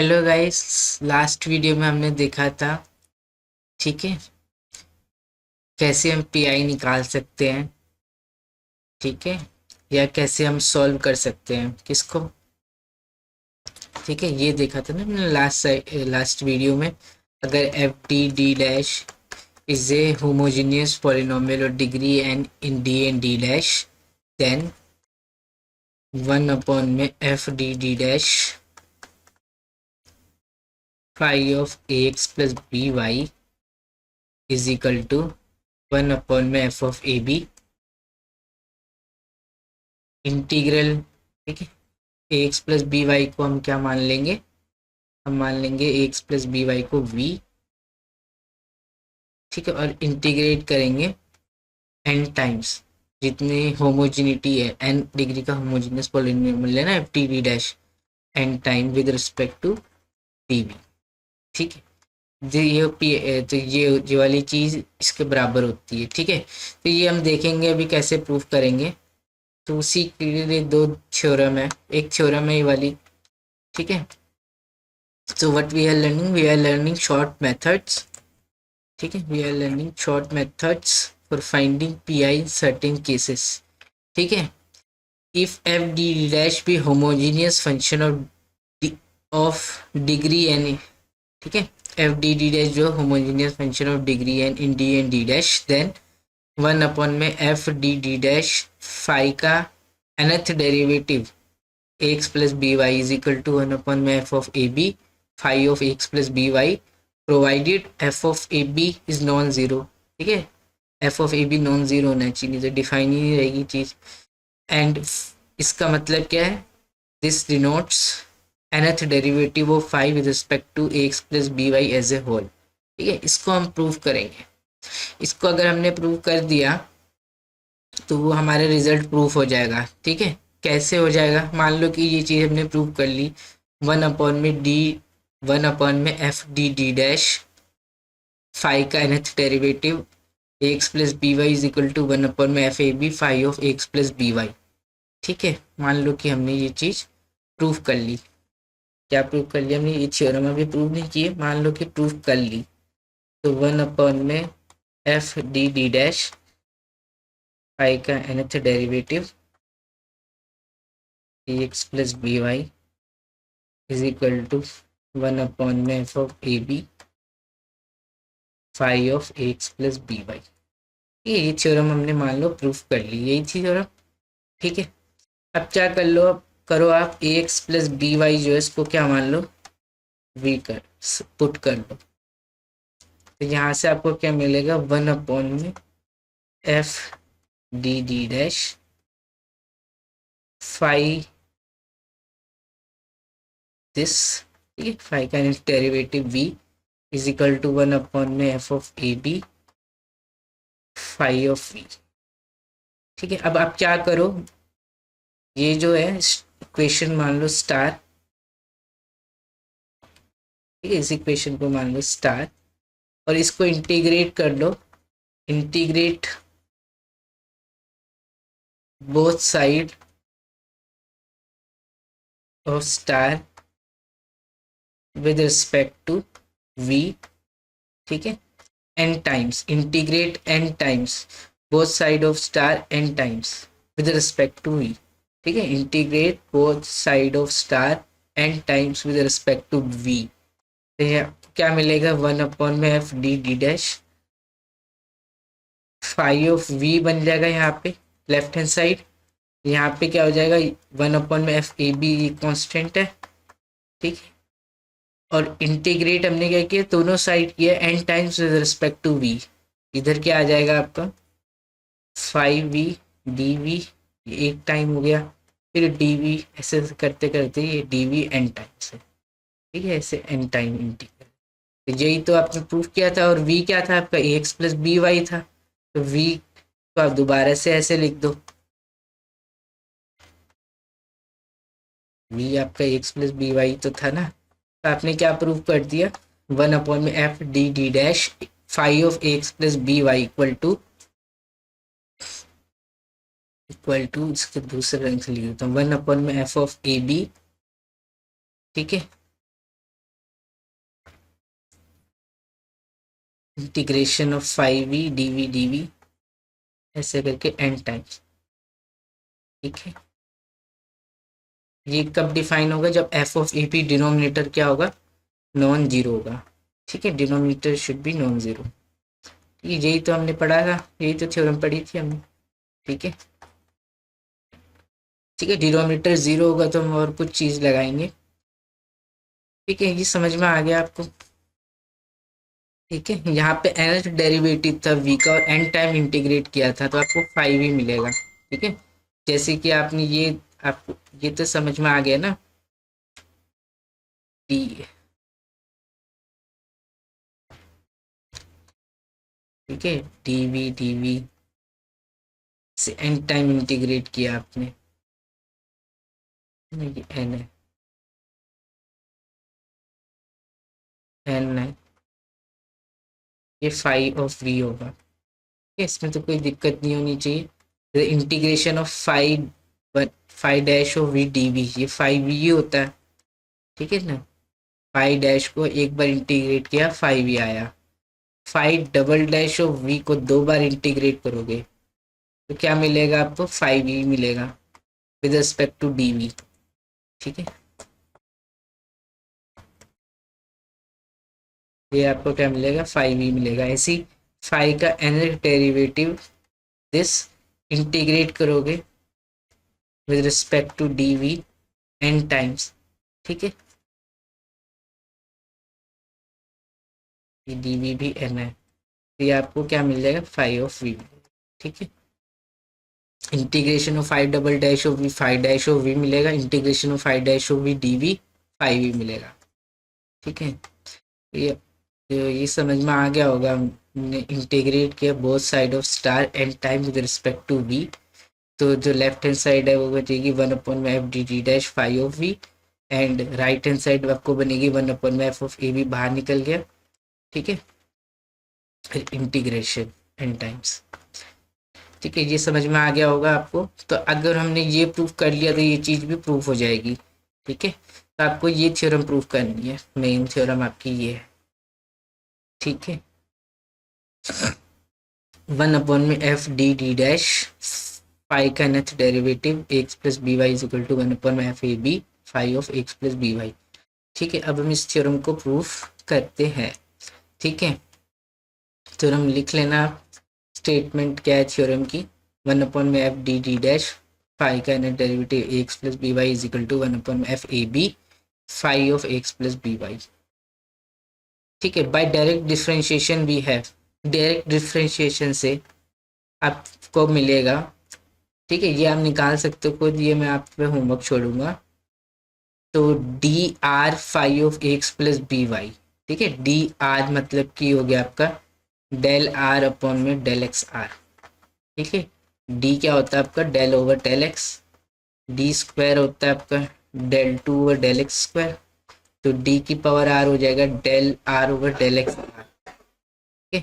Hello guys. Last video में हमने देखा था, ठीक है, कैसे हम पीआई निकाल सकते हैं, ठीक है, या कैसे हम सॉल्व कर सकते हैं किसको, ठीक है। ये देखा था ना हमने लास्ट वीडियो में। अगर F D D dash is a homogeneous polynomial और degree N in D and D dash, then 1 upon में F D D dash phi of A x plus B Y is equal to 1 upon में F of A B integral, ठीक है। A x plus B Y को हम क्या मान लेंगे, हम मान लेंगे A x plus B Y को वी, ठीक है, और इंटीग्रेट करेंगे एन टाइम्स जितनी होमोजिनिटी है, एन डिग्री का होमोजीनियस पॉलिनोमियल है ना F T D dash, n time with respect to D V, ठीक है। तो ये वाली चीज इसके बराबर होती है, ठीक है। तो ये हम देखेंगे अभी कैसे प्रूफ करेंगे। तो उसी के लिए दो थ्योरम है, एक थ्योरम है ये वाली, ठीक है। So what we are learning short methods, ठीक है, we are learning short methods for finding pi in certain cases, ठीक है। if f d dash be homogeneous function of degree n, ठीक है, f d d dash जो homogeneous function of degree n in d and d dash, then 1 upon में f d d dash phi का nth derivative x plus B Y is equal to 1 upon में F of A B phi of x plus B Y, provided F of A B is non zero, ठीक है। F of A B non zero होना चाहिए, तो define ही नहीं रहेगी चीज। And इसका मतलब क्या है, this denotes nth derivative of phi with respect to X plus B Y as a whole, ठीक है। इसको हम प्रूव करेंगे। इसको अगर हमने प्रूव कर दिया तो वो हमारे रिजल्ट प्रूफ हो जाएगा, ठीक है। कैसे हो जाएगा, मान लो कि ये चीज़ हमने प्रूव कर ली, 1 अपॉन में F D D dash phi का nth derivative x plus B Y is equal to 1 upon में F A B phi of x plus B Y, ठीक है। मान लो कि हमने ये चीज़ प्रूव कर ली। क्या प्रूव कर लिया हमने, ये थ्योरम अभी प्रूव नहीं किए, मान लो कि प्रूव कर ली। तो 1 अपॉन में F D D dash phi का nth derivative x plus B Y is equal to 1 upon में F of A B phi of x plus B Y. ये थ्योरम हमने मान लो प्रूफ कर ली, यही थी थ्योरम, ठीक है। अब क्या कर लो, अब करो आप ए एक्स प्लस बी वाई जो है इसको क्या मान लो, वी कर पुट कर लो। तो यहाँ से आपको क्या मिलेगा, 1 अपॉन में F D D dash phi this, ठीक है, फाई का derivative V is equal to 1 upon में F of A B phi of V, ठीक है। अब आप क्या करो, ये जो है इक्वेशन मान लो स्टार, ठीक है, इस इक्वेशन को मान लो स्टार और इसको इंटीग्रेट कर लो, integrate both side of star with respect to V, ठीक है, N times, integrate N times both side of star N times with respect to V, ठीक है, integrate both side of star N times with respect to V. तो क्या मिलेगा, 1 upon में F D D dash phi of V बन जाएगा यहाँ पे लेफ्ट हैंड साइड, यहाँ पे क्या हो जाएगा, 1 अपॉन में एफ ए बी कॉन्स्टेंट है, ठीक है। और इंटीग्रेट हमने क्या किया, दोनों साइड किया n times with respect to v, इधर क्या आ जाएगा आपका 5v डी वी, एक टाइम हो गया, फिर डी वी, ऐसे करते करते ये डी वी एन टाइम्स है, ठीक है, ऐसे एन टाइम इंटीग्रल। तो यही तो आपने प्रूफ किया था, और v क्या था आपका, ए एक्स प्लस बी वाई था। तो v को आप दोबारा से ऐसे लिख दो, v आपका एक्स प्लस बी वाई तो था ना। तो आपने क्या प्रूव कर दिया, 1 अपॉन में F D D dash phi of x plus B y equal to इसके दूसरे रंग से लिख देता हूँ, 1 अपॉन में एफ ऑफ ए बी, ठीक है, इंटीग्रेशन ऑफ 5v dv ऐसे करके n टाइम्स। ठीक है, ये कब डिफाइन होगा? जब F of A P denominator क्या होगा? नॉन जीरो होगा। ठीक है, denominator should be non zero. यही तो हमने पढ़ा था, यही तो थ्योरम पढ़ी थी हमने। ठीक है, ठीक है, डिनोमिनेटर जीरो होगा तो हम और कुछ चीज लगाएंगे। ठीक है, ये समझ में आ गया आपको? ठीक है, यहाँ पे nth डेरिवेटिव था v का और n टाइम इंटीग्रेट किया था तो आपको 5 ही मिलेगा। ठीक है, जैसे कि आपने ये, आपको ये तो समझ में आ गया ना? d, ठीक है, dv से n टाइम इंटीग्रेट किया आपने, ये n है, n है, ये 5 ऑफ v होगा। ठीक है, इसमें तो कोई दिक्कत नहीं होनी चाहिए। Integration of 5 dash of v dv, ये 5 ही होता है। ठीक है ना, 5 डैश को एक बार इंटीग्रेट किया 5 ही आया। 5 डबल डैश ऑफ v को दो बार इंटीग्रेट करोगे तो क्या मिलेगा आपको? 5 ही मिलेगा विद रिस्पेक्ट टू dv। ठीक है, ये आपको क्या मिलेगा? 5 ही मिलेगा। ऐसी 5 का nth डेरिवेटिव दिस इंटीग्रेट करोगे with respect to dv n times. ठीक है, ये dv भी n है, तो ये आपको क्या मिल जाएगा? 5 ऑफ v। ठीक है, integration of 5 double dash of v 5 dash of v मिलेगा, integration of 5 dash of v dv 5 ही मिलेगा। ठीक है, ये ये समझ में आ गया होगा। हमने इंटीग्रेट किया both side of star and time with respect to v, तो जो लेफ्ट हैंड साइड है वो बचेगी 1/f dt dash 5 of v, and right hand side आपको बनेगी 1/f ऑफ ए बी, बाहर निकल गया। ठीक है, इंटीग्रेशन एन टाइम्स। ठीक है, ये समझ में आ गया होगा आपको। तो अगर हमने ये प्रूफ कर लिया तो ये चीज़ भी प्रूफ हो जाएगी। ठीक है, तो आपको ये थ्योरम प्रूफ करनी है, मेन थ्योरम आपकी ये है। ठीक है, 1/f D D dash phi का nth derivative x plus B Y is equal to 1/f A B phi of x plus B Y. ठीक है, अब हम इस थ्योरम को प्रूफ करते हैं। ठीक है, थ्योरम लिख लेना आप। स्टेटमेंट क्या है थ्योरम की? 1/f D D dash phi का net derivative x plus B Y is equal to 1/f A B phi of x plus B Y. ठीक है, बाय डायरेक्ट डिफरेंशिएशन भी है, डायरेक्ट डिफरेंशिएशन से आपको मिलेगा। ठीक है, ये आप निकाल सकते हो खुद, ये मैं आप पे होमवर्क छोड़ूंगा। तो D r phi of x plus B Y. ठीक है, डी आर मतलब की हो गया आपका डेल आर अपॉन में डेल एक्स आर। ठीक है, डी क्या होता है आपका? Del over del x. D square होता है आपका del two over del x square. तो डी की पावर आर हो जाएगा del r over del x r. ठीक है,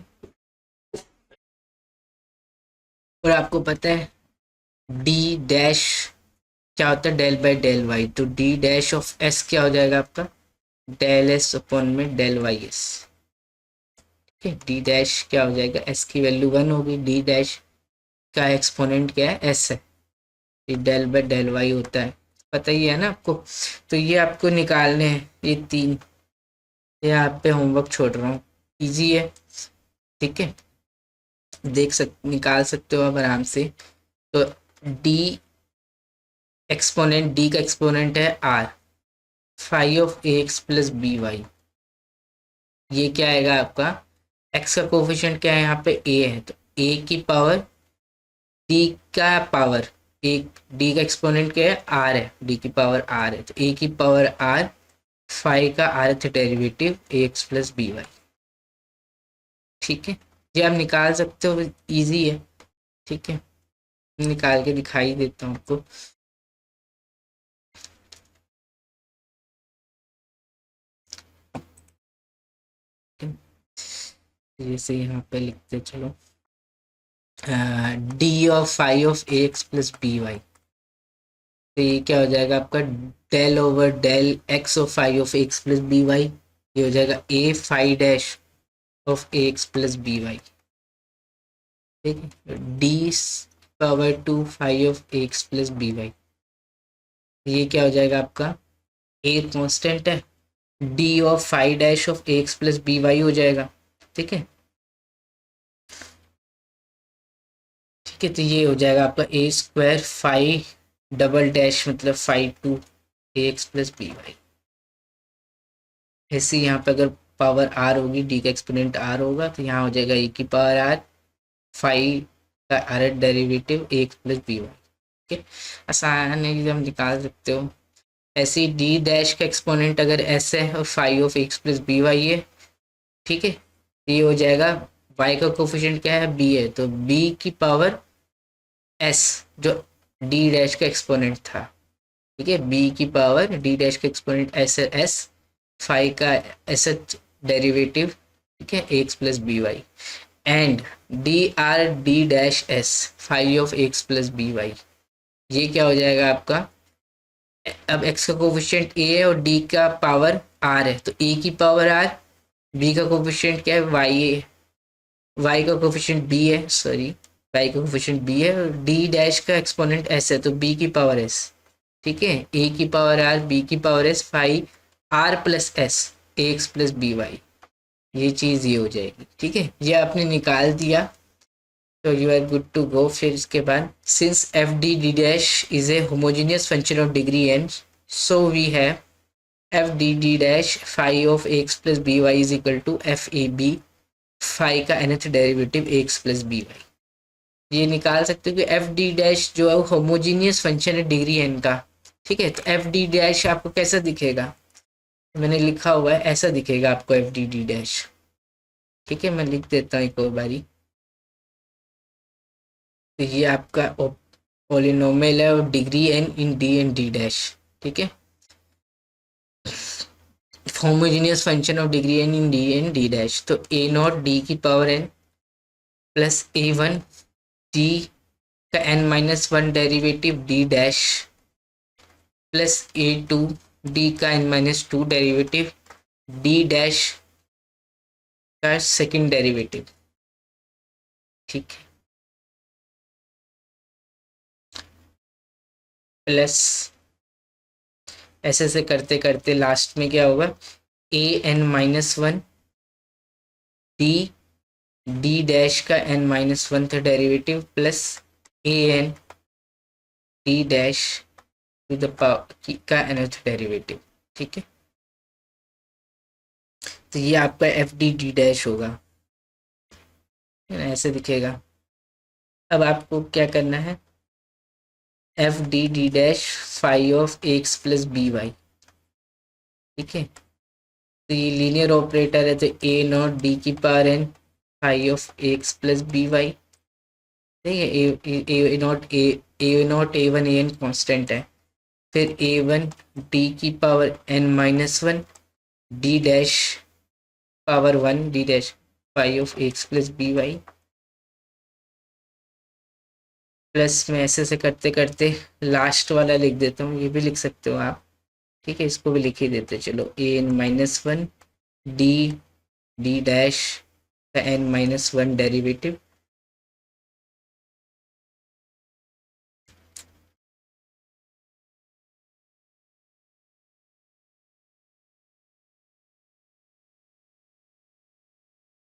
और आपको पता है डी डैश क्या होता है? Del by del Y. तो डी डैश ऑफ एस क्या हो जाएगा आपका? डेल एस अपॉन में डेल वाई एस। ठीक है, डी डैश क्या हो जाएगा? एस की वैल्यू 1 होगी, डी डैश का एक्सपोनेंट क्या है? एस है, डेल बाय डेल वाई होता है, पता ही है ना आपको। तो ये आपको निकालने हैं ये तीन, ये आप पे होमवर्क छोड़ रहा हूँ, इजी है। ठीक है, निकाल सकते हो आप आराम से। तो डी एक्सपोनेंट, डी का एक्सपोनेंट है r, phi of A x plus B Y. ये क्या आएगा आपका? एक्स का कोफिशिएंट क्या है यहाँ पे? ए है, तो ए की पावर डी का पावर, एक डी का एक्सपोनेंट क्या है? आर है, डी की पावर आर है, तो ए की पावर आर फाई का आरथ derivative a x plus B Y. ठीक है, ये आप निकाल सकते हो, इजी है। ठीक है, निकाल के दिखाई देता हूँ आपको। जैसे यहाँ पे लिखते चलो, D of phi of A x plus B Y, तो ये क्या हो जाएगा आपका? Del over del X of phi of x plus B Y. ये हो जाएगा A phi dash of A x plus B Y, ठीक है, D power to five of A x plus B Y, ये क्या हो जाएगा आपका, ए कांस्टेंट है, D of five dash of A x plus B Y हो जाएगा, ठीक है, ठीक है, तो ये हो जाएगा आपका a square phi double dash मतलब phi two a x plus B y. ऐसे यहाँ पे अगर पावर आर होगी, डी का एक्सपोनेंट आर होगा, तो यहाँ हो जाएगा ए की पावर आर फाइव का r derivative a x plus B Y, ठीक है, आसान है, हम निकाल सकते हो। ऐसे ही डी डैश का एक्सपोनेंट अगर एस है और phi of x plus B Y है, ठीक है, ये हो जाएगा, वाई का कोफिशिएंट क्या है, बी है, तो बी की पावर एस जो डी डैश का एक्सपोनेंट था, ठीक है, बी की पावर डी डैश का एक्सपोनेंट एस एस फाइव का एस एच डेरिवेटिव, ठीक है, x plus B y and D r D dash s phi of x plus B Y, ये क्या हो जाएगा आपका, अब x का कोफिशिएंट a है और d का पावर r है, तो a की पावर r, b का कोफिशिएंट क्या है y है, y का कोफिशिएंट b है, सॉरी y का कोफिशिएंट b है और d डैश का एक्सपोनेंट s है, तो b की पावर s, ठीक है, a की पावर r b की power s phi r plus s x plus B Y, ये चीज़ ये हो जाएगी, ठीक है, ये आपने निकाल दिया, तो you are good to go. फिर इसके बाद since f D D dash is a homogeneous function of degree n, so we have f D D dash five of x plus B Y is equal to f A b phi का nth derivative x plus B Y, ये निकाल सकते हो कि F D dash जो है वो homogeneous function है डिग्री एन का, ठीक है, तो एफ डी डैश आपको कैसा दिखेगा, मैंने लिखा हुआ है ऐसा दिखेगा आपको एफ डी डी डैश, ठीक है, मैं लिख देता हूँ एक और बारी, तो ये आपका पॉलिनोमियल है और degree N in D and D dash, ठीक है, homogeneous function of degree N in D and D dash, तो ए नॉट डी की power N plus A one D का N minus one derivative D dash plus A two D का N minus two derivative D dash का second derivative, ठीक है, plus ऐसे से करते करते लास्ट में क्या होगा, A N minus one D D dash का एन माइनस वन था derivative plus A N D dash to the power का nth डेरिवेटिव, ठीक है, तो ये आपका एफ डी डी डैश होगा, ऐसे दिखेगा। अब आपको क्या करना है, F D D dash five of x plus B Y, ठीक है, तो ये लीनियर ऑपरेटर है, तो ए नॉट डी की power N five of x plus B Y, ठीक है, A naught A one A N constant है, फिर ए वन डी की power N minus one D dash power one D dash five of x plus B Y, plus में ऐसे से करते करते लास्ट वाला लिख देता हूँ, ये भी लिख सकते हो आप, ठीक है, इसको भी लिख ही देते, चलो A N minus one D D dash का एन माइनस वन डेरिवेटिव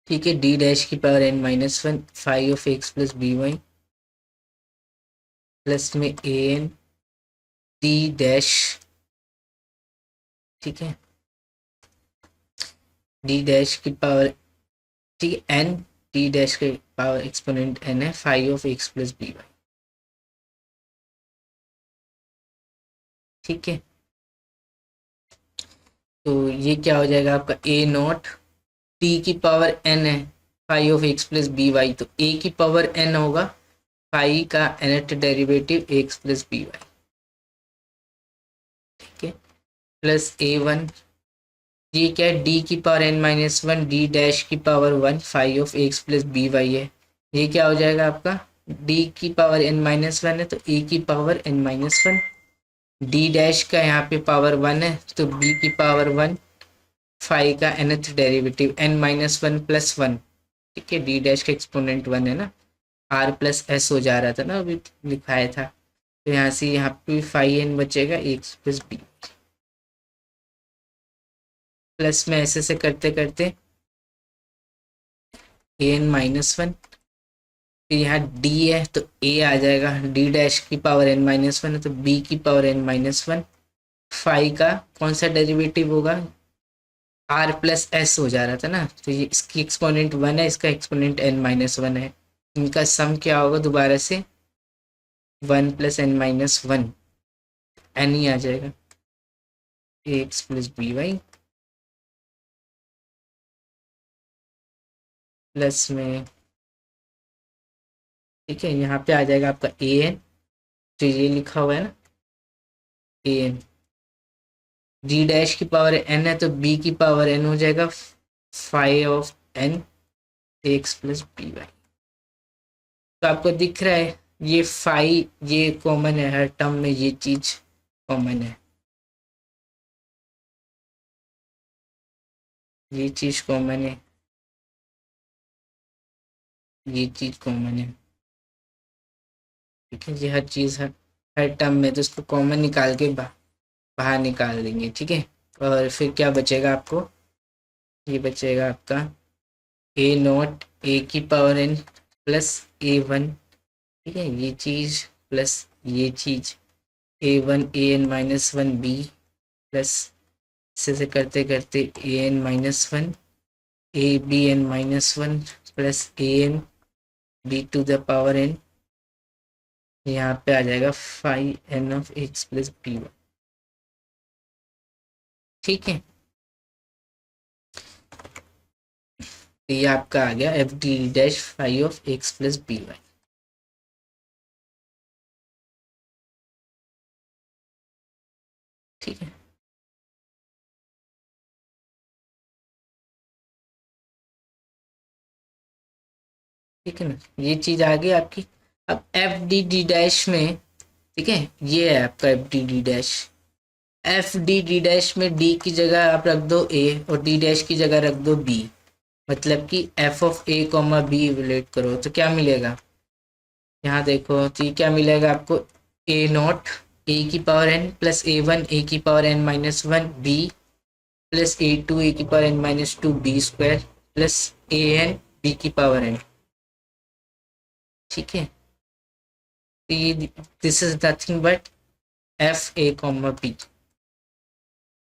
ठीक है, डी डैश की power N minus one five of x plus B Y plus में ए एन डी डैश, ठीक है, डी डैश की पावर, ठीक है, एन डी डैश की पावर एक्सपोनेंट एन है phi of x plus B Y, ठीक है, तो ये क्या हो जाएगा आपका ए नॉट टी की पावर एन है phi of x plus B Y, तो ए की पावर एन होगा फाइव का nth derivative x plus B Y, ठीक है, प्लस ए वन, ये क्या है, डी की power N minus one D dash की power one five of x plus B Y है, ये क्या हो जाएगा आपका, डी की पावर एन माइनस वन है तो ए की power N minus one, D dash का यहाँ पे पावर वन है तो बी की पावर वन फाइव का nth डेरिवेटिव n-1 प्लस 1, ठीक है, डी डैश का एक्सपोनेंट 1 है ना, r प्लस s हो जा रहा था ना अभी लिखाया था, तो यहाँ से यहाँ पे फाइव एन बचेगा एक्स प्लस बी, प्लस में ऐसे से करते करते an-1, फिर यहाँ d है तो a आ जाएगा, d डैश की पावर n-1 है तो b की पावर n-1, फाइव का कौन सा डेरिवेटिव होगा, r प्लस s हो जा रहा था ना, तो ये इसकी एक्सपोनेंट 1 है, इसका एक्सपोनेंट n-1 है, इनका सम क्या होगा दोबारा से 1 प्लस n-1, n ही आ जाएगा, x plus B Y, plus में, ठीक है, यहाँ पे आ जाएगा आपका ए एन, तो ये लिखा हुआ है ना ए एन, जी डैश की पावर एन है तो बी की पावर एन हो जाएगा, phi of n x plus B Y, तो आपको दिख रहा है ये फाइव ये कॉमन है, हर टर्म में ये चीज कॉमन है, ये चीज कॉमन है, ये चीज कॉमन है, ठीक है, ये हर चीज हर टर्म में, तो इसको कॉमन निकाल के बाहर निकाल देंगे, ठीक है, और फिर क्या बचेगा आपको, ये बचेगा आपका ए नॉट ए की power N plus A one, ठीक है, ये चीज प्लस ये चीज A one A N -1 B plus से करते करते A N -1 A B N -1 plus A N B to the power N, यहाँ पे आ जाएगा five N of x plus B one, ठीक है, तो ये आपका आ गया F D dash five of x plus B Y, ठीक है, ठीक है ना, ये चीज आ गई आपकी। अब एफ डी डी डैश में, ठीक है, ये है आपका F D D dash, F D D dash में डी की जगह आप रख दो ए और डी डैश की जगह रख दो बी, मतलब कि f of A comma b evaluate करो तो क्या मिलेगा, यहाँ देखो तो ये क्या मिलेगा आपको, ए नॉट ए की power N plus A one A की power N -1 B plus A two A की power N -2 B square plus A N B की पावर एन, ठीक है, तो ये this is nothing but F A comma B,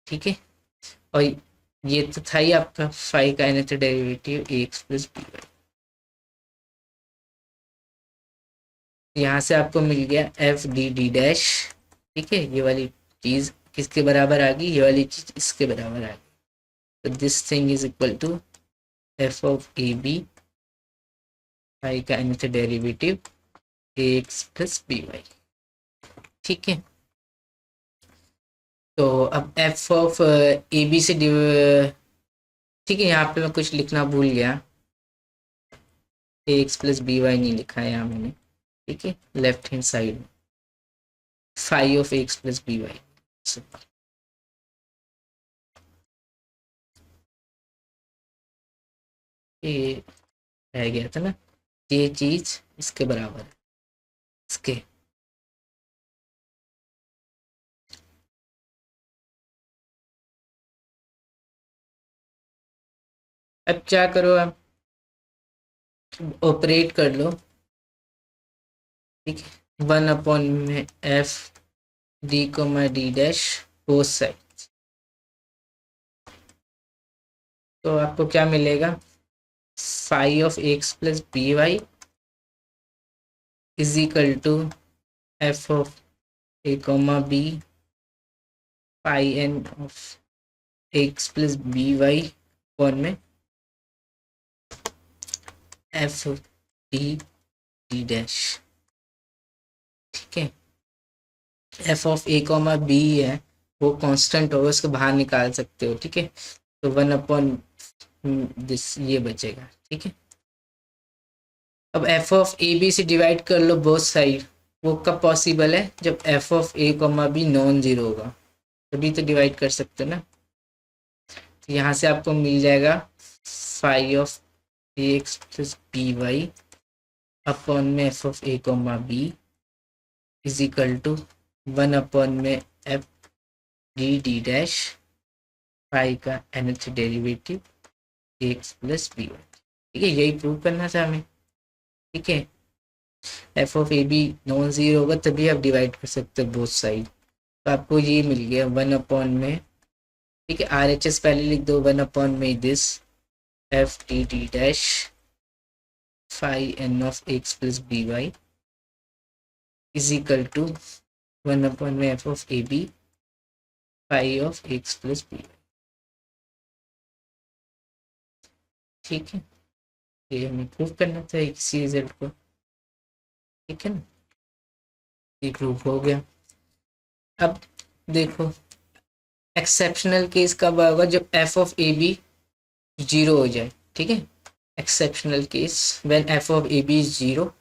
ठीक है, और ये तो था ही आपका फाइव का nth derivative a x plus B Y, यहाँ से आपको मिल गया एफ डी डी डैश, ठीक है, ये वाली चीज किसके बराबर आ गई, ये वाली चीज इसके बराबर आ गई, तो this thing is equal to f of A b phi का nth derivative a x plus B Y, ठीक है, तो अब एफ ऑफ ए बी से ठीक है, यहाँ पे मैं कुछ लिखना भूल गया, a x plus B y नहीं लिखा है यहाँ मैंने, ठीक है, लेफ्ट हैंड साइड में phi of x plus B Y, ये रह गया था ना, ये चीज इसके बराबर है, इसके, अब क्या करो, आप ऑपरेट कर लो, ठीक है, 1 में F D comma D dash both side, तो आपको क्या मिलेगा, phi of x plus B Y is equal to f of a comma b phi N of x plus B y one में एफ डी डी डैश, ठीक है, F of A comma b है वो constant होगा, उसको बाहर निकाल सकते हो, ठीक है, तो 1 दिस ये बचेगा, ठीक है, अब एफ ऑफ ए बी से डिवाइड कर लो बोथ साइड, वो कब पॉसिबल है, जब F of A comma b non zero होगा, तभी तो डिवाइड कर सकते हो ना, तो यहाँ से आपको मिल जाएगा phi of A x plus B Y upon में F of A comma B is equal to 1 upon में F D D dash phi का nth derivative x plus B Y. ठीक है, यही प्रूव करना था हमें। ठीक है, F of A B non zero होगा तभी आप डिवाइड कर सकते हो बोथ साइड। तो आपको ये मिल गया 1 अपॉन में, ठीक है, आर एच एस पहले लिख दो, 1 अपॉन में this F D D dash phi N of x plus B Y is equal to 1 upon में F of A B phi of x plus B Y. ठीक है, ये हमें प्रूव करना था इसी रिजल्ट को। ठीक है ना, ये प्रूव हो गया। अब देखो एक्सेप्शनल केस कब आएगा, जब F of A B zero हो जाए। ठीक है, exceptional case when F of A B is zero.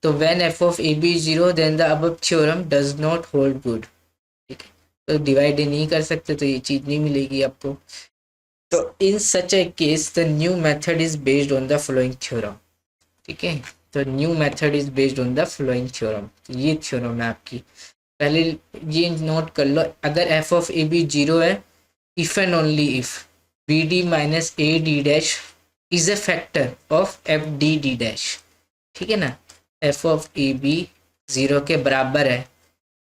तो when F of A B is zero then the above theorem does not hold good. ठीक है, तो डिवाइड नहीं कर सकते तो ये चीज नहीं मिलेगी आपको। तो in such a case the new method is based on the following theorem. ठीक है, तो new method is based on the following theorem. तो ये थ्योरम है आपकी, पहले ये नोट कर लो। अगर F of A B zero है, if and only if B D minus A D dash is a factor of F D D dash. ठीक है ना, F of A B zero के बराबर है,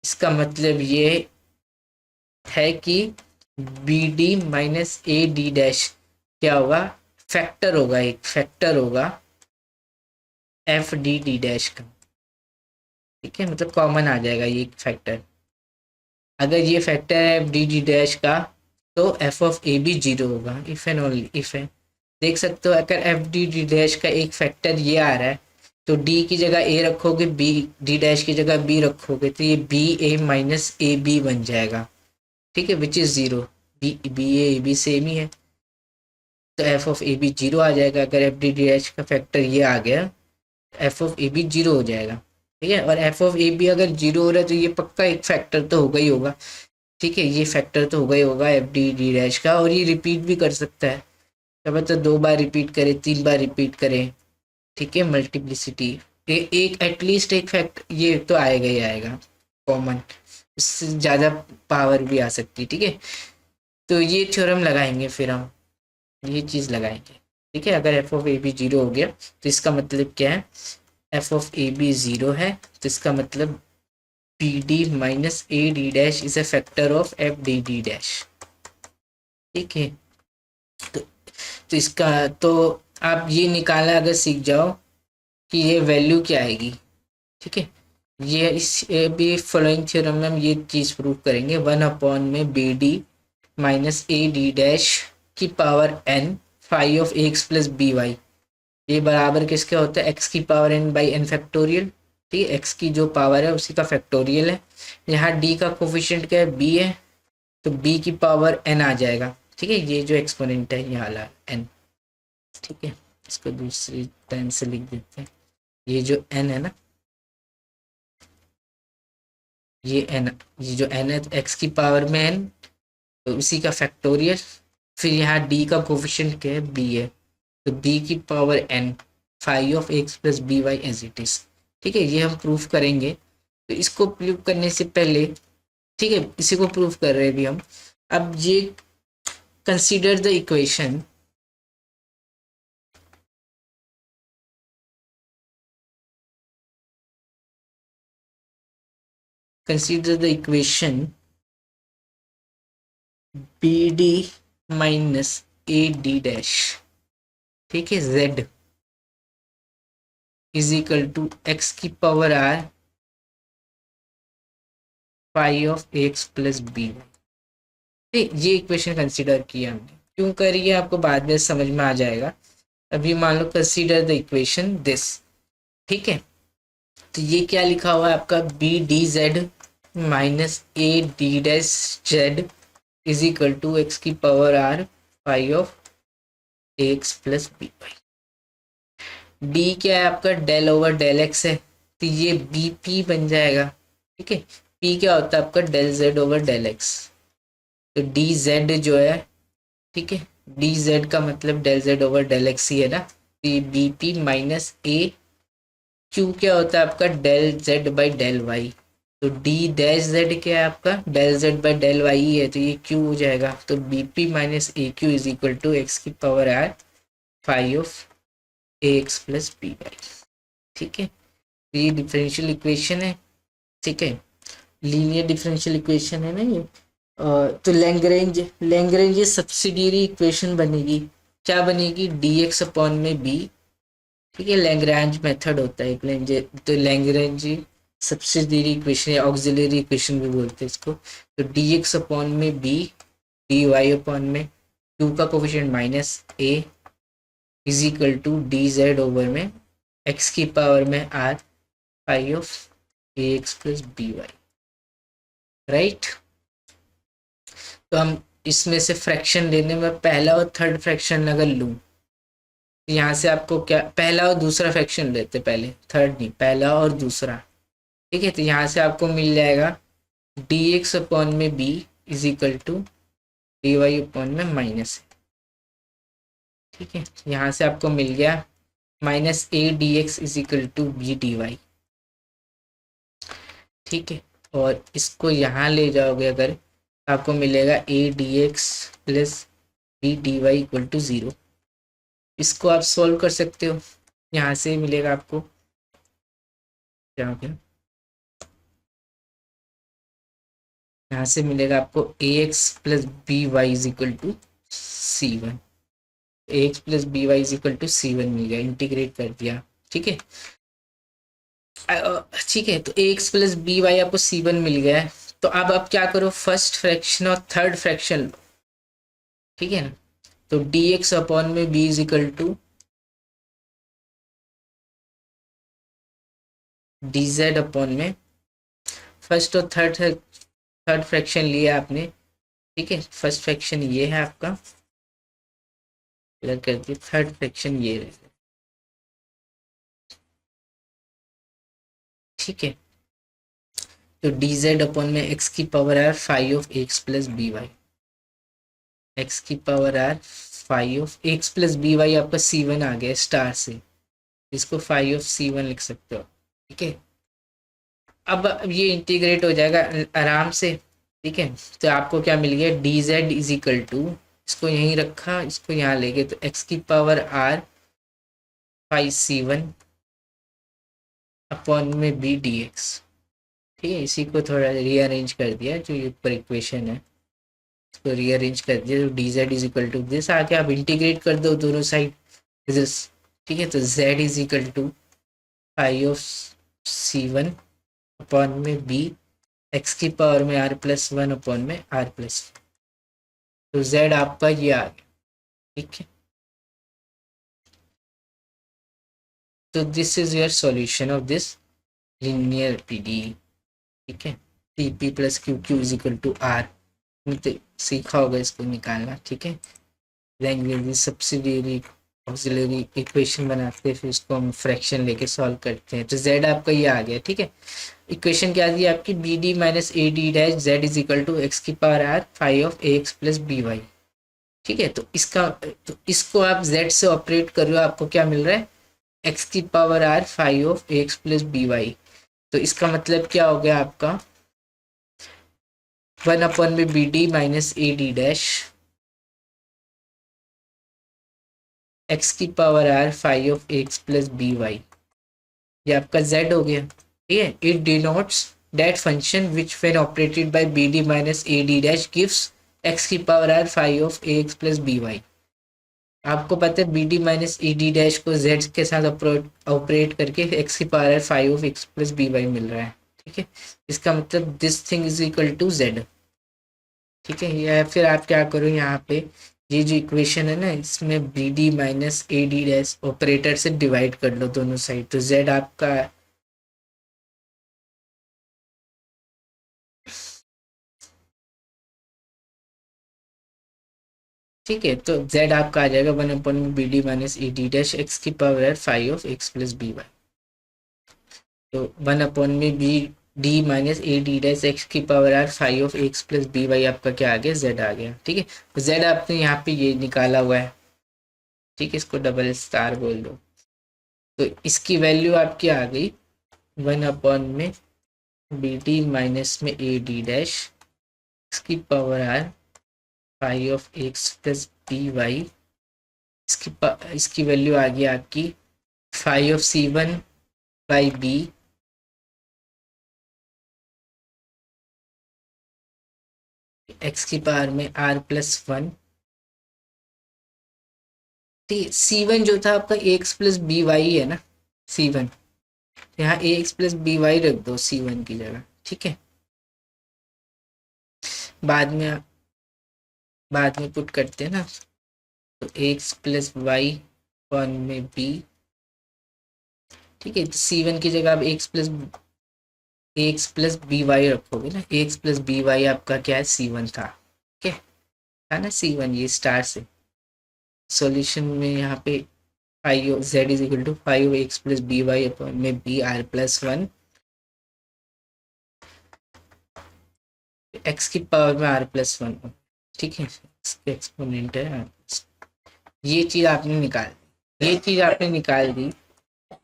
इसका मतलब ये है कि बी डी माइनस ए डी डैश क्या होगा, फैक्टर होगा, एक फैक्टर होगा एफ डी डी डैश का। ठीक है, मतलब कॉमन आ जाएगा ये फैक्टर। अगर ये फैक्टर है एफ डी डी डैश का तो F of A B zero होगा, इफ एंड ओनली इफ है। देख सकते हो अगर एफ डी डी डैश का एक फैक्टर ये आ रहा है तो डी की जगह ए रखोगे, बी डी डैश की जगह बी रखोगे तो ये B A minus A B बन जाएगा। ठीक है, which is zero, B A B same ही है, तो F of A B zero आ जाएगा। अगर एफ डी डी डैश का फैक्टर ये आ गया, F of A B zero हो जाएगा। ठीक है, और एफ ऑफ ए बी अगर जीरो हो रहा है तो ये पक्का एक फैक्टर तो होगा ही होगा। ठीक है, ये फैक्टर तो होगा ही होगा एफ डी डी डैश का, और ये रिपीट भी कर सकता है, क्या पता 2 बार रिपीट करे, 3 बार रिपीट करे। ठीक है, मल्टीप्लिसिटी एक एटलीस्ट एक फैक्ट ये तो आएगा ही आएगा कॉमन, इससे ज़्यादा पावर भी आ सकती है। ठीक है, तो ये थ्योरम लगाएंगे, फिर हम ये चीज़ लगाएंगे। ठीक है, अगर F of A B zero हो गया तो इसका मतलब क्या है, F of A B zero है तो इसका मतलब b D minus A D dash is a factor of F D D dash. ठीक है, तो इसका तो आप ये निकालना अगर सीख जाओ कि ये वैल्यू क्या आएगी। ठीक है, ये इस भी फॉलोइंग थ्योरम में हम ये चीज़ प्रूव करेंगे, 1 अपॉन में बी डी माइनस ए डी डैश की power n phi of x plus B Y, ये बराबर किसके होता है, एक्स की power n by N factorial. ठीक है, एक्स की जो पावर है उसी का फैक्टोरियल है। यहाँ d का कोफिशिएंट क्या है, b है, तो b की पावर n आ जाएगा। ठीक है, ये जो एक्सपोनेंट है यहाँ वाला n। ठीक है, इसको दूसरी पेन से लिख देते हैं, ये जो n है ना, ये n, ये जो n है तो x की पावर में n, तो उसी का फैक्टोरियल। फिर यहाँ d का कोफिशिएंट क्या है, b है, तो b की power n phi of x plus B Y as it is. ठीक है, ये हम प्रूफ करेंगे। तो इसको प्रूव करने से पहले, ठीक है, इसी को प्रूव कर रहे हैं अभी हम। अब ये consider the equation, consider the equation BD minus A D dash, ठीक है, Z is equal to x की power R phi of x plus B. ये इक्वेशन कंसीडर किया हमने, क्यों करी है आपको बाद में समझ में आ जाएगा। अभी मान लो कंसीडर द इक्वेशन दिस। ठीक है, तो ये क्या लिखा हुआ है आपका, B D Z minus A D dash Z is equal to x की power R phi of x plus B Y. D क्या है आपका, डेल ओवर डेल एक्स है, तो ये बी पी बन जाएगा। ठीक है, पी क्या होता है आपका, del Z over del X, तो डी जेड जो है ठीक है। डी जेड का मतलब del Z over del X ही है ना, तो ये B P minus A Q क्या होता है आपका, del Z by del Y. तो डी डैश जेड क्या है आपका, del Z by del Y ही है, तो ये क्यू हो जाएगा। तो B P minus A Q is equal to x की power are five of A x plus B Y. ठीक है, तो ये डिफरेंशियल इक्वेशन है। ठीक है, लीनियर डिफरेंशियल इक्वेशन है ना ये। तो लैग्रेंज ये सब्सिडियरी इक्वेशन बनेगी। क्या बनेगी, डी एक्स अपॉन में बी। ठीक है, लैग्रेंज मेथड होता है एक। तो लैग्रेंज सब्सिडियरी इक्वेशन या ऑक्सिलरी इक्वेशन भी बोलते हैं इसको। तो डी एक्स अपॉन में बी डी वाई अपॉन में टू का coefficient minus a is equal to d z over में एक्स की पावर में r five of A x plus B Y. Right, तो हम इसमें से फ्रैक्शन लेने में पहला और थर्ड फ्रैक्शन अगर लूँ, तो यहाँ से आपको क्या, पहला और दूसरा फ्रैक्शन लेते, पहले थर्ड नहीं, पहला और दूसरा। ठीक है, तो यहाँ से आपको मिल जाएगा डी एक्स अपॉन में b is equal to d y upon में माइनस। ठीक है, यहाँ से आपको मिल गया minus A d x is equal to b d y. ठीक है, और इसको यहाँ ले जाओगे अगर, आपको मिलेगा a d x plus b d y equal to zero. इसको आप सॉल्व कर सकते हो, यहाँ से मिलेगा आपको क्या हो गया, यहाँ से मिलेगा आपको A x plus B Y is equal to C one. A x plus B Y is equal to C one मिल गया, इंटीग्रेट कर दिया। ठीक है, ठीक है, तो A x plus B Y आपको सी वन मिल गया है। तो अब आप क्या करो, फर्स्ट फ्रैक्शन और थर्ड फ्रैक्शन लो। ठीक है ना, तो डी एक्स अपॉन में b is equal to d Z upon में फर्स्ट और थर्ड फ्रैक्शन लिया आपने। ठीक है, फर्स्ट फ्रैक्शन ये है आपका, क्लियर कर दिया, थर्ड फ्रैक्शन ये रहेगा। ठीक है, तो डी जेड अपॉन में एक्स की power are five of x plus B Y, X की power are five of x plus B Y आपका सी वन आ गया स्टार से, इसको फाइव ऑफ सी वन लिख सकते हो। ठीक है, अब ये इंटीग्रेट हो जाएगा आराम से। ठीक है, तो आपको क्या मिल गया, d z is equal to, इसको यहीं रखा, इसको यहाँ ले गए, तो एक्स की power are phi c one upon में बी डी एक्स। ठीक है, इसी को थोड़ा रीअरेंज कर दिया, जो ये ऊपर इक्वेशन है इसको रीअरेंज कर दिया, तो D z is equal to this आके आप इंटीग्रेट कर दो दोनों साइड दिस। ठीक है, तो z is equal to five of c one upon में बी एक्स की पावर में आर प्लस वन अपॉन में आर प्लस, तो जेड आपका ये आ गया। ठीक है, तो this is your solution of this linear PD. ठीक है, t p plus q q is equal to r, तो सीखा होगा इसको निकालना। ठीक है, लैग्रेंज सब्सिडियरी ऑक्सिलरी इक्वेशन बनाते हैं, फिर इसको हम फ्रैक्शन लेके सॉल्व करते हैं। तो जेड आपका ये आ गया। ठीक है, इक्वेशन क्या दी आपकी, B D minus A D dash Z is equal to x की power are five of A x plus B Y. ठीक है, तो इसको आप जेड से ऑपरेट कर रहे हो, आपको क्या मिल रहा है, एक्स की power are five of A x plus B Y. तो इसका मतलब क्या हो गया आपका, वन अपॉन में बी डी माइनस ए डी डैश एक्स की power are five of x plus B Y, ये आपका z हो गया। ठीक है, it denotes that function which when operated by B D minus A D dash gives X की power are five of A x plus B Y. आपको पता है B D minus E D dash को z के साथ operate करके X की power are five of x plus B Y मिल रहा है। ठीक है, इसका मतलब this thing is equal to z। ठीक है, या फिर आप क्या करो, यहाँ पे ये जो इक्वेशन है ना, इसमें बी डी माइनस ए डी डैश ऑपरेटर से डिवाइड कर लो दोनों साइड, तो z आपका ठीक है, तो z आपका आ जाएगा one upon B D minus E D dash X की power five of x plus B Y. तो वन अपॉन में बी डी माइनस ए डी डैश एक्स की power are five of x plus B Y आपका क्या आ गया, Z आ गया। ठीक है, जेड आपने यहाँ पे ये निकाला हुआ है। ठीक है, इसको डबल स्टार बोल दो। तो इसकी वैल्यू आपकी आ गई 1 में बी डी माइनस में ए डी डैश इसकी power are five of x plus B y. इसकी वैल्यू आ गई आपकी phi of c one by b x की पावर में आर प्लस वन। ठीक, सी वन जो था आपका एक्स प्लस बी वाई है ना, सी वन, यहाँ ए एक्स प्लस बी वाई रख दो सी वन की जगह। ठीक है, बाद में पुट करते हैं ना, तो एक्स प्लस वाई वन में बी। ठीक है, तो सी वन की जगह आप एक्स प्लस बी वाई रखोगे ना, एक्स प्लस बी वाई आपका क्या है, सी वन था। ठीक है, था ना सी वन, ये स्टार से सॉल्यूशन में यहाँ पे five Z is equal to five X plus B Y upon में B R plus one X की पावर में आर प्लस वन। ठीक है, इसके एक्सपोनेंट है आर प्लस। ये चीज आपने निकाल दी।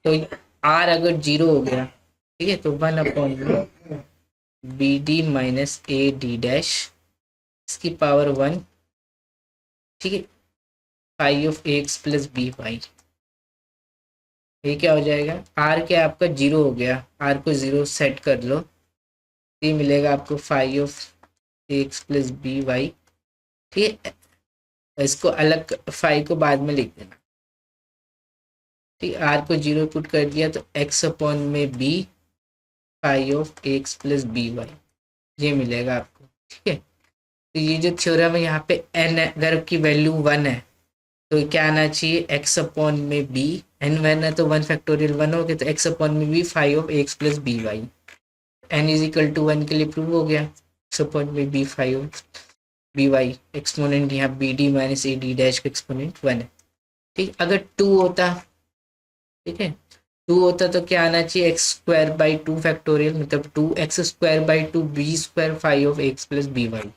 तो आर अगर जीरो हो गया, ठीक है, तो वन अपॉन में बी डी माइनस ए डी डैश इसकी पावर वन। ठीक है, phi of x plus B Y. ये क्या हो जाएगा, आर क्या आपका जीरो हो गया, आर को जीरो सेट कर लो, ये मिलेगा आपको phi of x plus B Y. ठीक है, इसको अलग, फाइव को बाद में लिख देना। ठीक, आर को जीरो पुट कर दिया तो एक्स अपॉन में B five of x plus B Y ये मिलेगा आपको। ठीक है, तो ये जो थ्योरम है यहाँ पे एन है, अगर की वैल्यू वन है तो क्या आना चाहिए, एक्स अपॉन में बी, एन वन है तो वन फैक्टोरियल वन हो गया, तो एक्स अपॉन में B five of x plus B Y. N is equal to one के लिए प्रूव हो गया, एक्स अपॉन में B five B Y, exponent यहाँ बी डी माइनस ए डी डैश का एक्सपोनेंट वन है। ठीक, अगर टू होता, ठीक है, टू होता तो क्या आना चाहिए, X square by two factorial, मतलब two X square by two B square five of x plus B Y.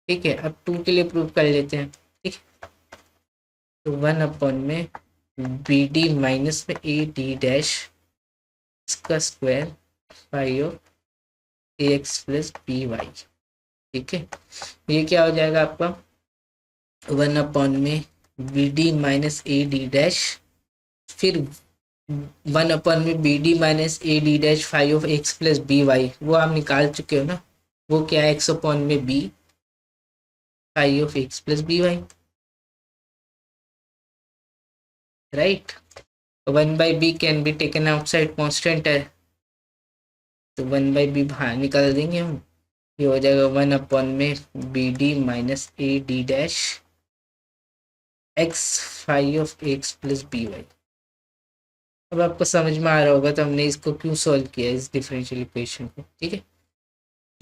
ठीक है, अब टू के लिए प्रूव कर लेते हैं। ठीक, तो वन अपॉन में बी डी माइनस में ए डी डैश इसका square five of A x plus B Y. ठीक है, ये क्या हो जाएगा आपका, वन अपॉन में बी डी माइनस ए डी डैश, फिर वन अपॉन में B D minus A D dash five of x plus B Y, वो आप निकाल चुके हो ना, वो क्या है, एक्स अपॉन में B five of x plus B Y, right. One by B can be taken outside, constant है, तो वन बाई बी बाहर निकाल देंगे हम, ये हो जाएगा वन अपॉन में B D minus A D dash X five of x plus B Y. अब आपको समझ में आ रहा होगा तो हमने इसको क्यों सॉल्व किया, इस डिफरेंशियल इक्वेशन को। ठीक है,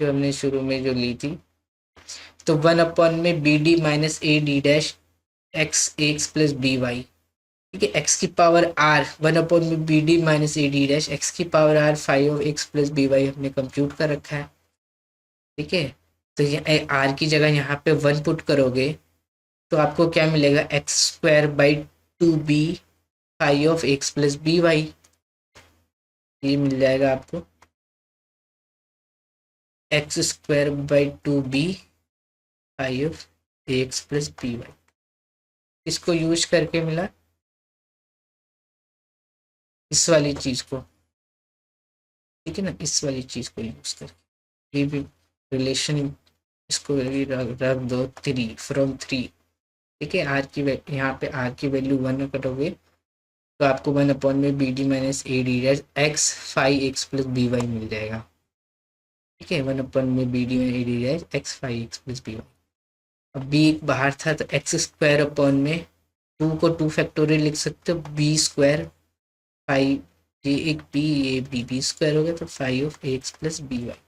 जो हमने शुरू में जो ली थी, तो वन अपॉन में बी डी माइनस ए D dash X plus B Y. ठीक है, एक्स की पावर आर, वन अपॉन में बी डी माइनस ए डी डैश एक्स की power are five of x plus B Y हमने कंप्यूट कर रखा है। ठीक है, तो ये आर की जगह यहाँ पे वन पुट करोगे तो आपको क्या मिलेगा, X square by two B five of x plus B Y, ये मिल जाएगा आपको X square by two B five X plus B Y. इसको यूज करके मिला इस वाली चीज को। ठीक है ना, इस वाली चीज को यूज करके ये भी रिलेशन, इसको रख दो थ्री फ्रॉम थ्री। ठीक है, आर की यहाँ पे आर की वैल्यू वन कटोगे तो आपको वन अपॉन में बी डी माइनस ए D dash X five X plus B Y मिल जाएगा। ठीक है, वन अपॉन में बी डी माइनस ए D dash X five X plus B Y. अब बी बाहर था तो एक्स स्क्वायर अपॉन में टू को टू फैक्टोरियल लिख सकते हो, बी स्क्वायर फाइव, ये एक बी, ये बी स्क्वायर हो गया तो five of x plus B Y.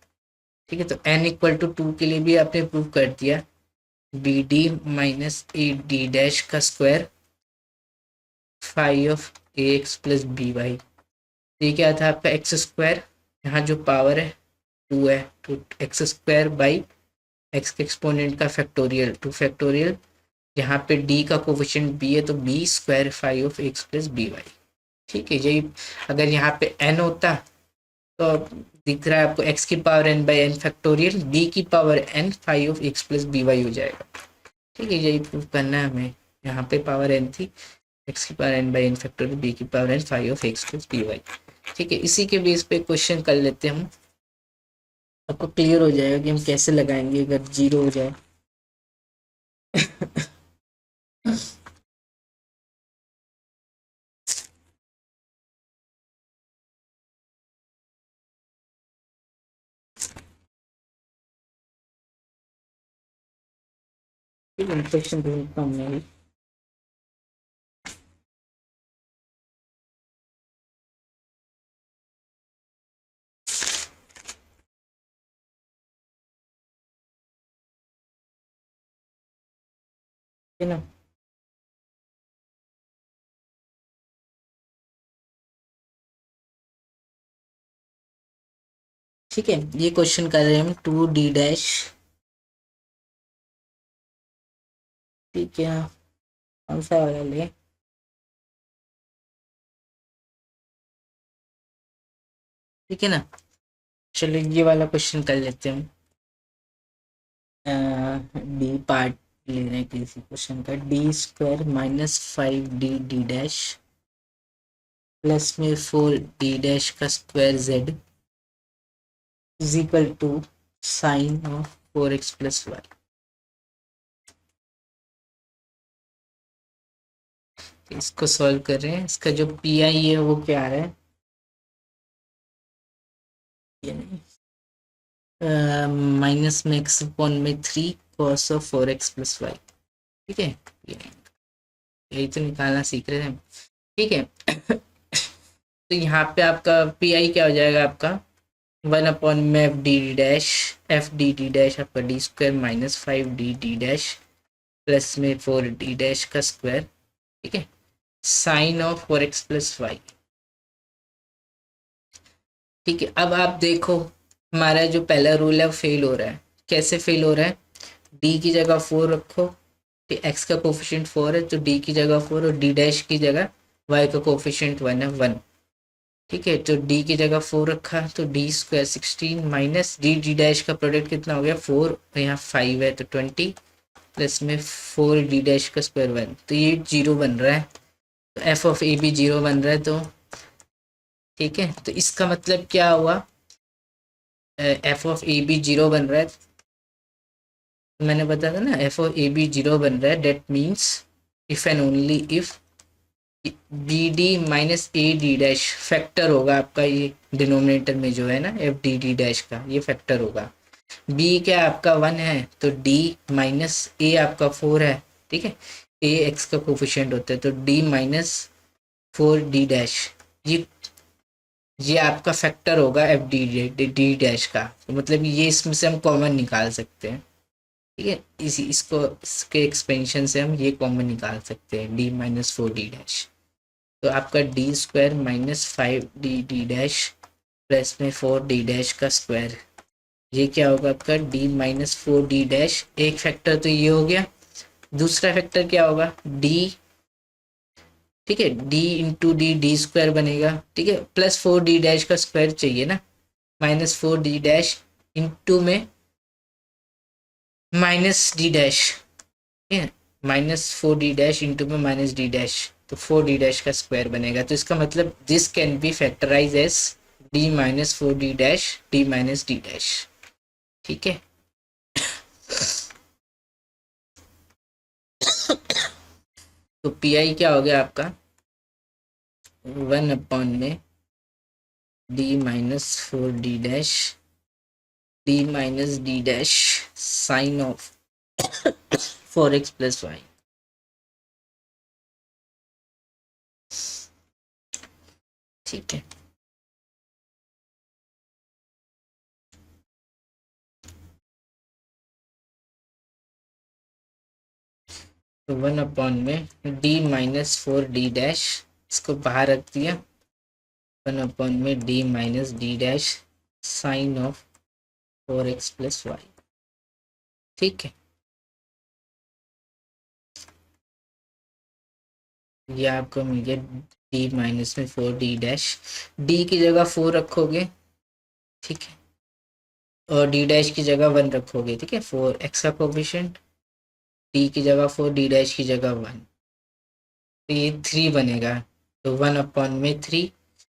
ठीक है, तो एन इक्वल टू टू के लिए भी आपने प्रूव कर दिया, बी डी माइनस ए डी डैश का square five of x plus B Y. ये क्या था आपका एक्स स्क्वायर, यहाँ जो पावर है 2 है, तो एक्स स्क्वायर बाई एक्स के एक्सपोनेंट का फैक्टोरियल 2 फैक्टोरियल, यहाँ पे डी का कोफिशिएंट बी है तो B square five of x plus B Y. ठीक है, यही अगर यहाँ पे एन होता तो दिख रहा है आपको एक्स की power N by N factorial B की power N five of x plus B Y हो जाएगा। ठीक है, यही प्रूव करना है हमें। यहाँ पे पावर एन थी, एक्स की power N by N factorial B की power N five of x plus B Y. ठीक है, इसी के बेस पे क्वेश्चन कर लेते हैं हम, आपको क्लियर हो जाएगा कि हम कैसे लगाएंगे अगर जीरो हो जाए। क्वेश्चन ढूंढता हूँ मैं। है ना, ठीक है, ये क्वेश्चन कर रहे हैं हम 2d डैश। ठीक है, कौन सा वाला ले, ठीक है ना। चलो ये वाला क्वेश्चन कर लेते हैं हम। डी पार्ट ले रहे हैं किसी क्वेश्चन का, D square minus five D D dash plus में फोर डी डैश का square Z is equal to sine of four X plus Y. इसको सॉल्व कर रहे हैं, इसका जो पी आई है वो क्या आ रहा है, ये नहीं, माइनस में एक्स अपॉन में three cos of four X plus Y. ठीक है, यही तो निकालना सीख रहे थे हम। ठीक है, तो यहाँ पे आपका पी आई क्या हो जाएगा, आपका वन अपॉन में एफ डी डी डैश आपका D square minus five D D dash plus में फोर डी डैश का स्क्वायर। ठीक है, sine of four X plus Y. ठीक है, अब आप देखो हमारा जो पहला रूल है वो फेल हो रहा है। कैसे फेल हो रहा है, डी की जगह फोर रखो, एक्स का कोफिशिएंट फोर है तो डी की जगह फोर और डी डैश की जगह वाई का कोफिशिएंट वन है वन। ठीक है, तो डी की जगह फोर रखा तो D square sixteen minus D D dash का प्रोडक्ट कितना हो गया फोर, यहाँ फाइव है तो 20 प्लस में फोर डी डैश का स्क्वायर वन, तो ये जीरो बन रहा है, तो एफ ऑफ ए भी जीरो बन रहा है। तो ठीक है, तो इसका मतलब क्या हुआ, F of A B zero बन रहा है, मैंने बताया था ना F of A B zero बन रहा है, that means if and only if B D minus A D dash factor होगा आपका, ये डिनोमिनेटर में जो है ना एफ डी डी डैश का ये फैक्टर होगा। बी क्या आपका वन है तो डी माइनस ए आपका फोर है। ठीक है, ए एक्स का कोफिशिएंट होता है तो D minus four D dash, ये आपका फैक्टर होगा एफ डी डी डैश का, तो मतलब ये इसमें से हम कॉमन निकाल सकते हैं। ठीक है, इसको इसके एक्सपेंशन से हम ये कॉमन निकाल सकते हैं D minus four D dash, तो आपका D square minus five D D dash plus में फोर डी डैश का स्क्वायर, ये क्या होगा आपका D minus four D dash, एक फैक्टर तो ये हो गया, दूसरा फैक्टर क्या होगा डी। ठीक है, D into D D square बनेगा। ठीक है, प्लस फोर डी डैश का स्क्वायर चाहिए ना, minus four D dash into में माइनस डी डैश, ठीक है, minus four D dash into में माइनस डी डैश, तो फोर डी डैश का स्क्वायर बनेगा। तो इसका मतलब this can be factorize as D minus four D dash D minus D dash. ठीक है, तो पी आई क्या हो गया आपका वन अपॉन में D minus four D dash D minus D dash sine of four X plus Y. ठीक है, तो वन अपॉन में D minus four D dash, इसको बाहर रख दिया, वन अपॉन में D minus D dash sine of 4x plus Y. ठीक है, ये आपको मिल गया डी माइनस में 4d डैश। डी की जगह 4 रखोगे, ठीक है, और डी डैश की जगह 1 रखोगे, ठीक है, 4x का कोफिशिएंट, डी की जगह 4, डी डैश की जगह 1, तो ये 3 बनेगा, तो 1/3।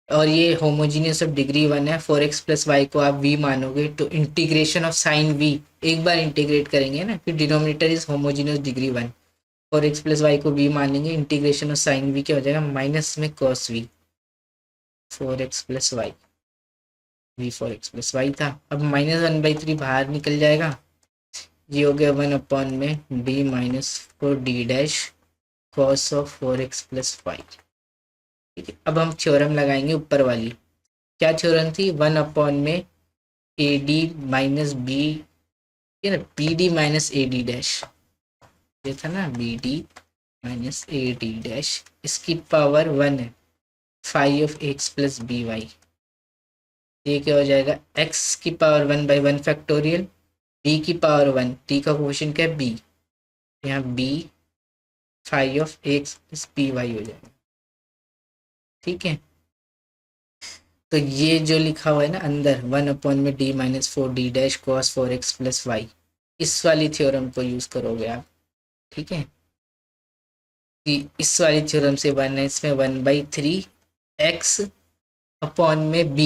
और ये होमोजीनियस ऑफ डिग्री 1 है। 4x प्लस वाई को आप v मानोगे तो इंटीग्रेशन ऑफ साइन v, एक बार इंटीग्रेट करेंगे ना, फिर denominator is homogeneous degree 1। 4x plus Y को v मानेंगे, इंटीग्रेशन ऑफ साइन v क्या हो जाएगा, माइनस में cos v, 4x plus Y, v 4x plus Y था। अब -1/3 बाहर निकल जाएगा, ये हो गया 1/में d minus 4d dash cos of 4x plus Y. ठीक है, अब हम थ्योरम लगाएंगे ऊपर वाली। क्या थ्योरम थी, 1/में ए डी माइनस बी, ये ना बी डी माइनस ए डी डैश, ये था ना बी डी माइनस ए डी डैश, इसकी पावर 1 है, 5x प्लस बी वाई। ये क्या हो जाएगा, x की पावर 1/1 फैक्टोरियल, b की पावर 1, t का क्वेश्चन क्या है b, यहाँ b 5x plus B Y हो जाएगा। ठीक है, तो ये जो लिखा हुआ है ना अंदर 1/में d minus 4d dash cos 4x plus Y, इस वाली थ्योरम को यूज करोगे आप। ठीक है, कि इस वाली थ्योरम से बन है, इसमें 1/3 x में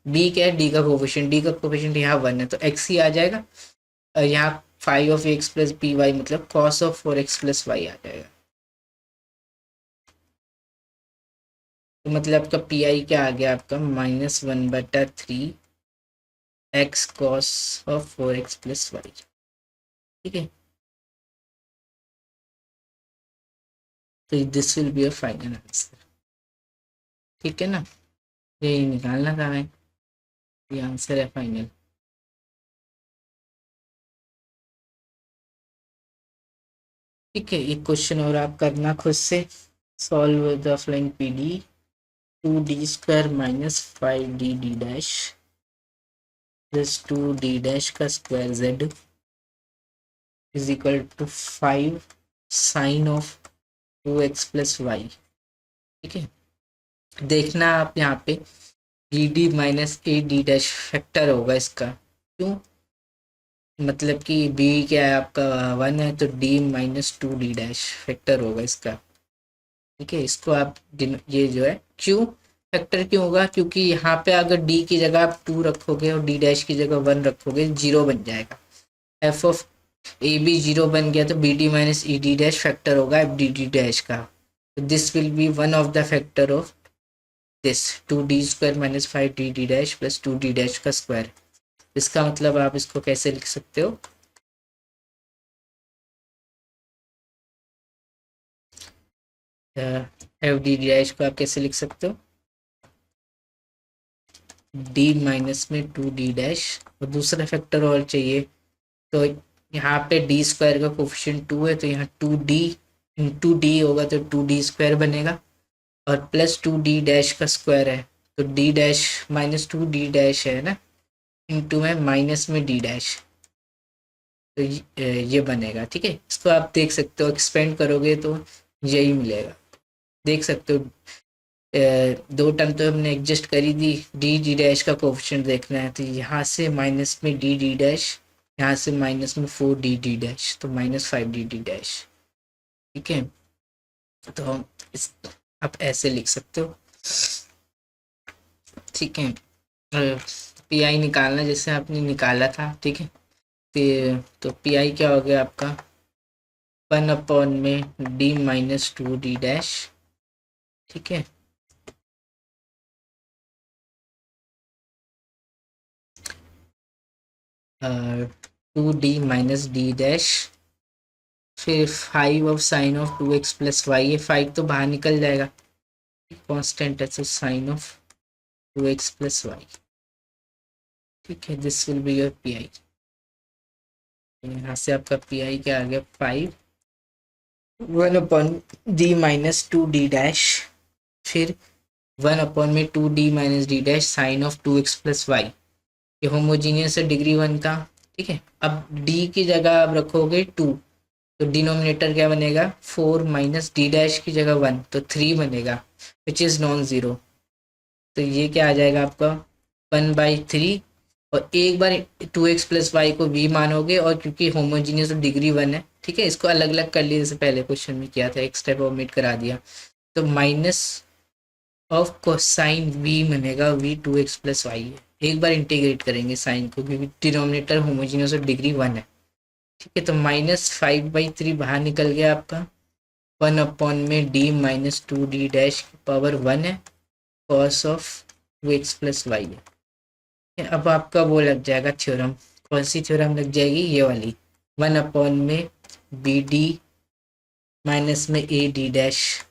b क्या है, d का कोफिशिएंट, d का कोफिशिएंट यहाँ 1 है तो x ही आ जाएगा, और यहाँ 5x प्लस बी वाई मतलब cos of 4x plus Y आ जाएगा। तो मतलब आपका पी आई क्या आ गया, आपका -1/3 x cos of 4x plus Y. ठीक है, तो this will be a final answer. ठीक है ना, ये निकालना था हमें, ये आंसर है फाइनल। ठीक है, एक क्वेश्चन और आप करना खुद से, solve the following P D 2d² minus 5d plus 2d का square z is equal to 5 sine of 2x plus Y. ठीक है, देखना आप यहाँ पे डी डी माइनस ए डी डैश फैक्टर होगा इसका, क्यों, मतलब कि b क्या है आपका 1 है, तो d minus 2d dash factor होगा इसका। ठीक है, इसको आप ये जो है क्यों फैक्टर क्यों होगा, क्योंकि यहाँ पे अगर d की जगह आप 2 रखोगे और d डैश की जगह 1 रखोगे, 0 बन जाएगा। f ऑफ ए बी 0 बन गया तो B D minus E D dash factor होगा एफ डी डी डैश का, तो this will be one of the factor of this 2d² minus 5d dash plus 2d dash का square. इसका मतलब आप इसको कैसे लिख सकते हो, एफ डी डैश को आप कैसे लिख सकते हो, d माइनस में 2d डैश, और दूसरा फैक्टर और चाहिए, तो यहाँ पे d² का कोफिशिएंट 2 है, तो यहाँ 2d इंटू डी होगा तो 2d² बनेगा, और प्लस 2d डैश का स्क्वायर है, तो d dash minus 2d dash है ना, इंटू में माइनस में d डैश, तो ये बनेगा। ठीक है, इसको आप देख सकते हो, एक्सपेंड करोगे तो यही मिलेगा, देख सकते हो। दो टर्म तो हमने एडजस्ट करी दी, डी डी डैश का कोफिशिएंट देखना है, तो यहाँ से माइनस में डी डी डैश, यहाँ से माइनस में 4d तो -5d। ठीक है, तो हम इस आप ऐसे लिख सकते हो। ठीक है, पी आई निकालना जैसे आपने निकाला था। ठीक है, तो पी आई क्या हो गया आपका 1/में d माइनस 2d। ठीक है, two D minus D dash, फिर 5 of sine of 2x plus Y, ये 5 तो बाहर निकल जाएगा, कांस्टेंट है, तो sign of 2x plus Y. ठीक है, this will be your P I. यहाँ से आपका पी आई क्या आ गया 5 1/d माइनस 2d, फिर 1/में 2d minus d dash sine of 2x plus Y, ये होमोजीनियस है डिग्री 1 का, ठीक है। अब डी की जगह आप रखोगे 2, तो डिनोमिनेटर क्या बनेगा 4 माइनस डी डैश की जगह 1, तो 3 बनेगा विच इज़ नॉन ज़ीरो। तो ये क्या आ जाएगा आपका 1/3, और एक बार 2x प्लस वाई को v मानोगे, और क्योंकि होमोजीनियस डिग्री 1 है, ठीक है, इसको अलग अलग कर लिया जैसे पहले क्वेश्चन में किया था, एक स्टेप ओमिट करा दिया। तो माइनस ऑफ कोसाइन v बनेगा v 2x प्लस वाई है। एक बार इंटीग्रेट करेंगे साइन को, क्योंकि डिनोमिनेटर होमोजीनियस और डिग्री 1 है, ठीक है। तो -5/3 बाहर निकल गया आपका, 1 में d माइनस 2d डैश की पावर 1 है, cos of 2x plus Y है। अब आपका वो लग जाएगा थ्योरम, कौन सी थ्योरम लग जाएगी, ये वाली, 1 में बी डी माइनस में ए डी डैश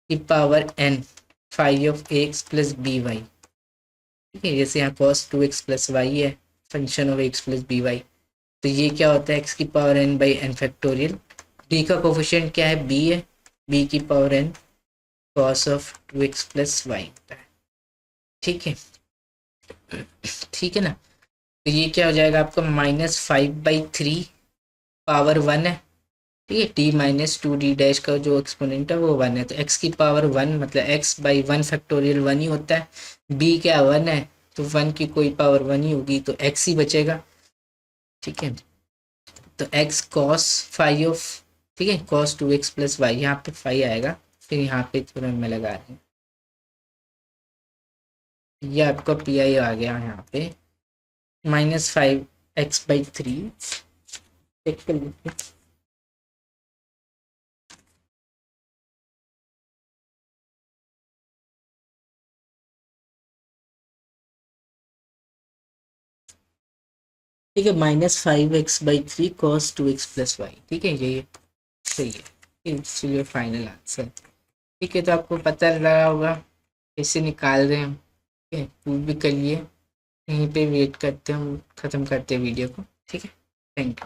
की power n phi of x plus B Y, ठीक है। जैसे यहाँ कॉस 2x प्लस वाई है, function of x plus B Y, तो ये क्या होता है x की power n by N factorial. d का कोफिशिएंट क्या है, b है, b की power n cos of 2x plus Y होता है, ठीक है, ठीक है ना। तो ये क्या हो जाएगा आपका -5/3 पावर 1 है, ठीक है। टी माइनस 2d डैश का जो एक्सपोनेंट है वो 1 है, तो x की पावर 1 मतलब x/1 फैक्टोरियल 1 ही होता है। b क्या 1 है, तो 1 की कोई पावर 1 ही होगी, तो x ही बचेगा, ठीक है। तो x कॉस फाई ऑफ, ठीक है, कॉस 2x प्लस वाई, यहाँ पे फाई आएगा, फिर यहाँ पे थोड़ा मैं लगा रही हूँ, ये आपका पी आई आ गया यहाँ पे -5x/3, चेक कर लीजिए। ठीक है, -5x/3 cos 2x plus Y, ठीक है, ये सही है, इसलिए फाइनल आंसर, ठीक है। तो आपको पता लगा होगा कैसे निकाल रहे हैं हम, ठीक है, प्रूव भी कर लिए। यहीं पे वेट करते हैं, हम ख़त्म करते हैं वीडियो को, ठीक है, थैंक यू।